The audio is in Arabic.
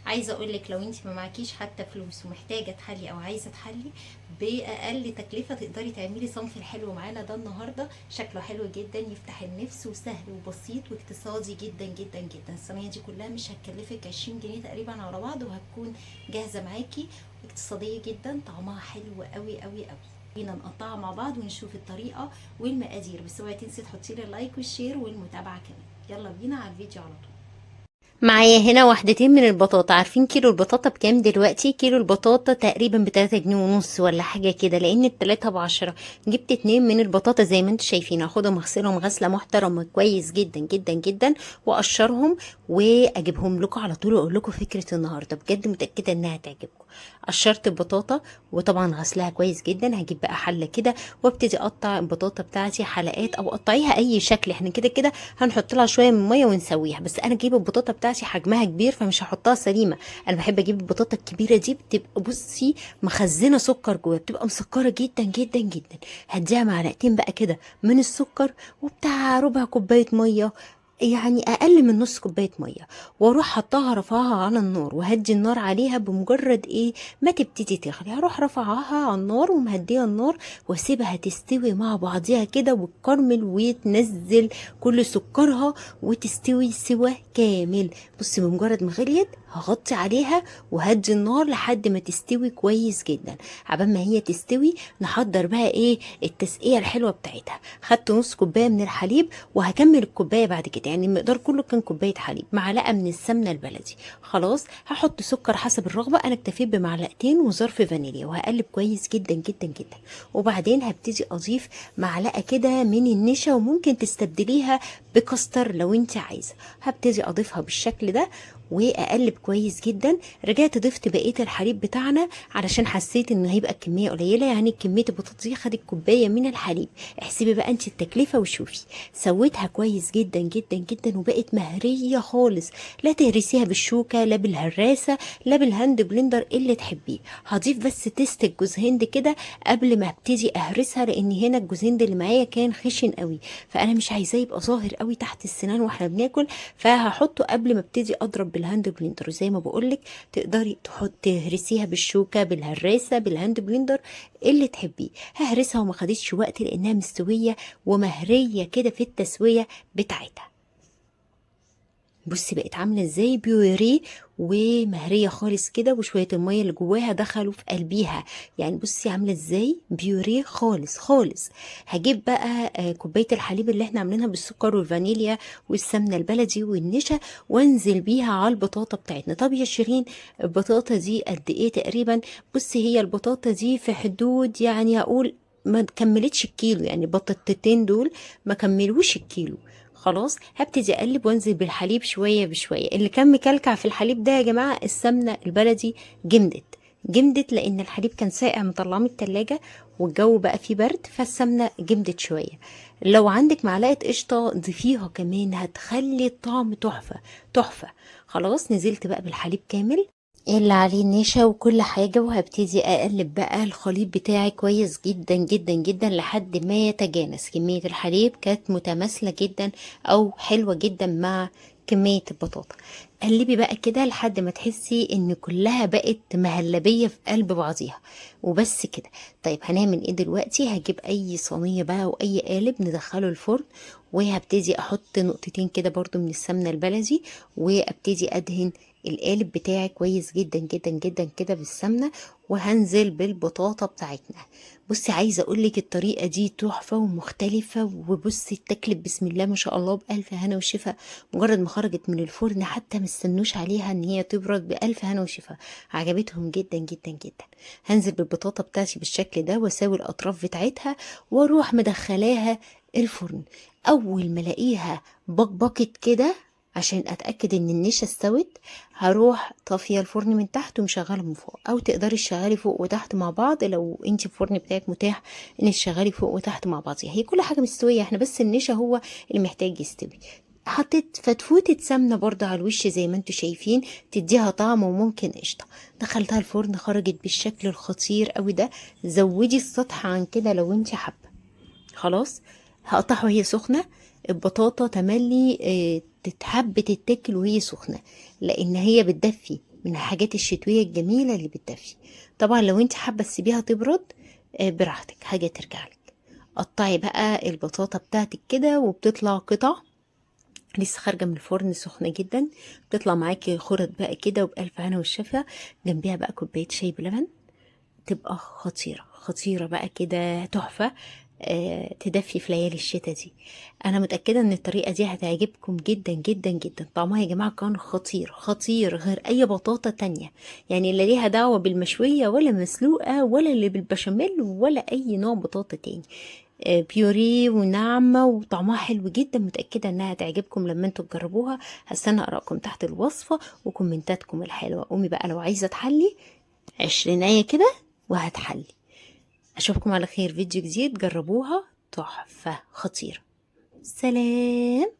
عايزه اقول لك لو انت ما معكيش حتى فلوس ومحتاجه تحلي او عايزه تحلي باقل تكلفه تقدري تعملي صنف الحلو معانا ده النهارده. شكله حلو جدا، يفتح النفس، وسهل وبسيط واقتصادي جدا جدا جدا. الصينيه دي كلها مش هتكلفك 20 جنيه تقريبا على بعض، وهتكون جاهزه معاكي، اقتصاديه جدا، طعمها حلو قوي قوي قوي. بينا نقطعها مع بعض ونشوف الطريقه والمقادير، بس اوعي تنسي تحطي لي اللايك والشير والمتابعه كمان. يلا بينا على الفيديو على طول. معايا هنا وحدتين من البطاطا. عارفين كيلو البطاطا بكام دلوقتي؟ كيلو البطاطا تقريبا ب3 جنيه ونص ولا حاجة كده، لان التلاتة ب10. جبت 2 من البطاطا زي ما انتوا شايفين، هاخدهم اغسلهم غسلة محترمة كويس جدا جدا جدا، واقشرهم واجيبهم لكم على طول، واقول لكم فكرة النهاردة بجد متأكدة انها تعجبكم. قشرت البطاطا وطبعا غسلها كويس جدا. هجيب بقى حلة كده وابتدي اقطع البطاطا بتاعتي حلقات، او قطعيها اي شكل، احنا كده كده هنحط لها شويه من ميه ونسويها. بس انا جايبه البطاطا بتاعتي حجمها كبير فمش هحطها سليمه. انا بحب اجيب البطاطا الكبيره دي، بتبقى بصي مخزنه سكر جواها، بتبقى مسكره جدا جدا جدا. هديها معلقتين بقى كده من السكر، وبتاع ربع كوبايه ميه، يعني اقل من نص كوبايه ميه، واروح حطاها رفعها على النار، وهدي النار عليها بمجرد ايه ما تبتدي تغلي. هروح رفعها على النار ومهديه النار، واسيبها تستوي مع بعضيها كده وتكرمل وتنزل كل سكرها وتستوي سوا كامل. بصي بمجرد ما غليت هغطي عليها وهدي النار لحد ما تستوي كويس جدا. عبال ما هي تستوي نحضر بقى ايه التسقيه الحلوه بتاعتها. خدت نص كوبايه من الحليب، وهكمل الكوبايه بعد كده، يعني المقدار كله كان كوبايه حليب، معلقه من السمنه البلدي. خلاص هحط سكر حسب الرغبه، انا اكتفيت بمعلقتين وظرف فانيليا، وهقلب كويس جدا جدا جدا. وبعدين هبتدي اضيف معلقه كده من النشا، وممكن تستبدليها بكستر لو انت عايزه. هبتدي اضيفها بالشكل ده واقلب كويس جدا. رجعت ضفت بقيه الحليب بتاعنا علشان حسيت ان هيبقى الكميه قليله، يعني كميه البطاطس دي خدت كوبايه من الحليب. احسبي بقى انت التكلفه وشوفي. سويتها كويس جدا جدا جدا وبقت مهريه خالص. لا تهرسيها بالشوكه، لا بالهراسه، لا بالهاند بلندر اللي تحبيه. هضيف بس تيست الجوز هند كده قبل ما ابتدي اهرسها، لان هنا الجوز هند اللي معايا كان خشن قوي، فانا مش عايزاه يبقى ظاهر قوي تحت السنان واحنا بناكل، فهحطه قبل ما ابتدي اضرب بالهاند بلندر. وزي ما بقولك تقدري تهرسيها بالشوكه، بالهراسه، بالهاند بلندر اللي تحبيه. ههرسها وما خدتش وقت لانها مستويه ومهريه كده في التسويه بتاعتها. بصي بقت عامله ازاي، بيوريه ومهريه خالص كده، وشويه الميه اللي جواها دخلوا في قلبيها. يعني بصي عامله ازاي، بيوريه خالص خالص. هجيب بقى كوبايه الحليب اللي احنا عاملينها بالسكر والفانيليا والسمنه البلدي والنشا، وانزل بيها على البطاطا بتاعتنا. طب يا شيرين البطاطا دي قد ايه تقريبا؟ بصي هي البطاطا دي في حدود، يعني هقول ما كملتش الكيلو، يعني بطاطتين دول ما كملوش الكيلو. خلاص هبتدي اقلب وانزل بالحليب شويه بشويه. اللي كان مكلكع في الحليب ده يا جماعه السمنه البلدي جمدت. جمدت لان الحليب كان ساقع مطلعاه من التلاجة، والجو بقى فيه برد، فالسمنه جمدت شويه. لو عندك معلقه قشطه ضيفيها كمان، هتخلي الطعم تحفه تحفه. خلاص نزلت بقى بالحليب كامل اللي عليه النشا وكل حاجة، وهبتدي اقلب بقى الخليط بتاعي كويس جدا جدا جدا لحد ما يتجانس. كمية الحليب كانت متماثلة جدا او حلوة جدا مع كمية البطاطا. قلبي بقى كده لحد ما تحسي ان كلها بقت مهلبية في قلب بعضيها، وبس كده. طيب هنعمل ايه دلوقتي؟ هجيب اي صينية بقى واي قالب ندخله الفرن، وهبتدي احط نقطتين كده برضو من السمنة البلدي، وابتدي ادهن القالب بتاعي كويس جدا جدا جدا كده بالسمنه، وهنزل بالبطاطا بتاعتنا. بصي عايزه اقولك الطريقه دي تحفه ومختلفه، وبصي اتاكلت بسم الله ما شاء الله بالف هنا وشفا. مجرد ما خرجت من الفرن حتى مستنوش عليها ان هي تبرد، بالف هنا وشفا. عجبتهم جدا جدا جدا. هنزل بالبطاطا بتاعتي بالشكل ده واساوي الاطراف بتاعتها، واروح مدخلاها الفرن. اول ما الاقيها بقبقت كده عشان اتاكد ان النشا استوت، هروح طافيه الفرن من تحت ومشغله من فوق، او تقدري تشغلي فوق وتحت مع بعض لو انت الفرن بتاعك متاح انك تشغلي فوق وتحت مع بعضيها. هي كل حاجه مستويه، احنا بس النشا هو اللي محتاج يستوي. حطيت فتفوتة سمنة برضه على الوش زي ما انتوا شايفين تديها طعم، وممكن قشطة. دخلتها الفرن خرجت بالشكل الخطير قوي ده. زودي السطح عن كده لو انت حابة. خلاص هقطعها وهي سخنة. البطاطا تملي تتحب تتاكل وهي سخنة، لان هي بتدفي من الحاجات الشتوية الجميلة اللي بتدفي. طبعا لو انت حابة تسيبيها تبرد براحتك، حاجة ترجعلك. قطعي بقى البطاطا بتاعتك كده وبتطلع قطع لسه خارجه من الفرن سخنه جدا، بتطلع معاكي خرط بقى كده وبألف هنا والشفا. جنبيها بقى كوبايه شاي بلبن، تبقى خطيره خطيره بقى كده، تحفه. تدفي في ليالي الشتاء دي. انا متاكده ان الطريقه دي هتعجبكم جدا جدا جدا. طعمها يا جماعه كان خطير خطير غير اي بطاطا تانية، يعني لا ليها دعوه بالمشويه ولا مسلوقه ولا اللي بالبشاميل ولا اي نوع بطاطا تاني. بيوري وناعمة وطعمها حلو جدا. متأكدة انها تعجبكم لما انتوا تجربوها. هستنى ارائكم تحت الوصفة وكومنتاتكم الحلوة. قومي بقى لو عايزة تحلي 20 كده وهتحلي. اشوفكم على خير، فيديو جديد جربوها تحفة خطيرة. سلام.